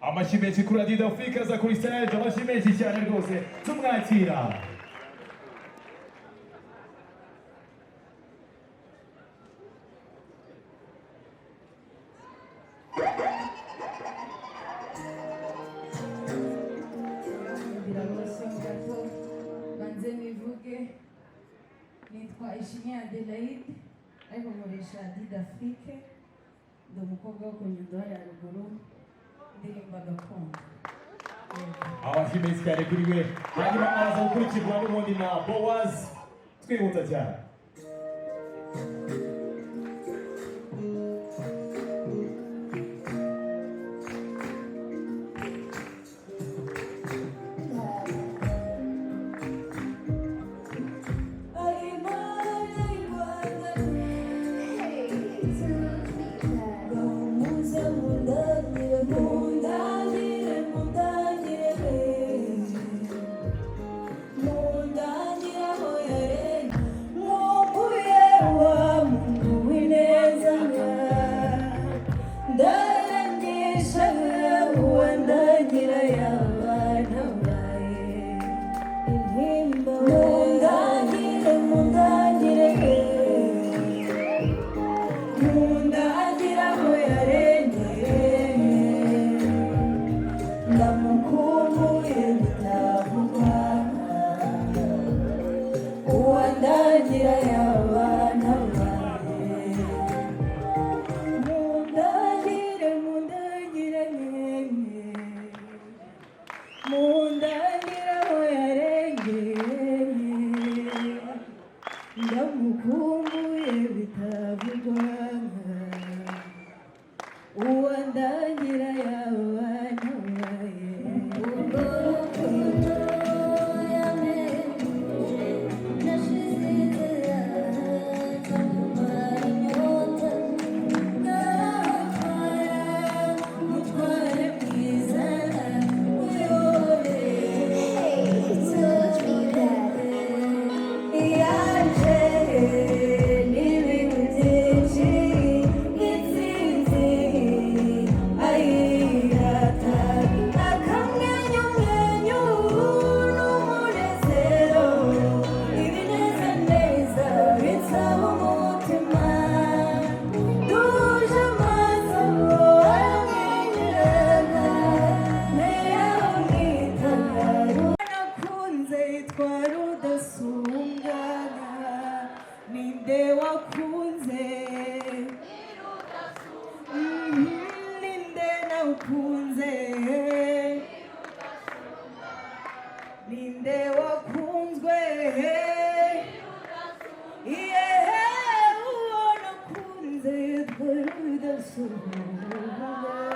amashyi menshi kuri Radio Africa aza kuri stage, amashyi menshi cyane rwose tumwakira. Nitwa Ishimwe Adelaide ariko nkoresha Didafrique ndi umukobwa wo ku Nyundo ya ruguru ndirimba gakondo. Amashyi menshi cyane kuri we, hanyuma araza gukurikirwa n'ubundi na Boaz, twihuta cyane.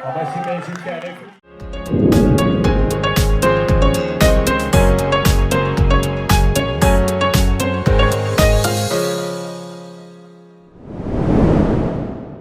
Amashyi menshi cyane.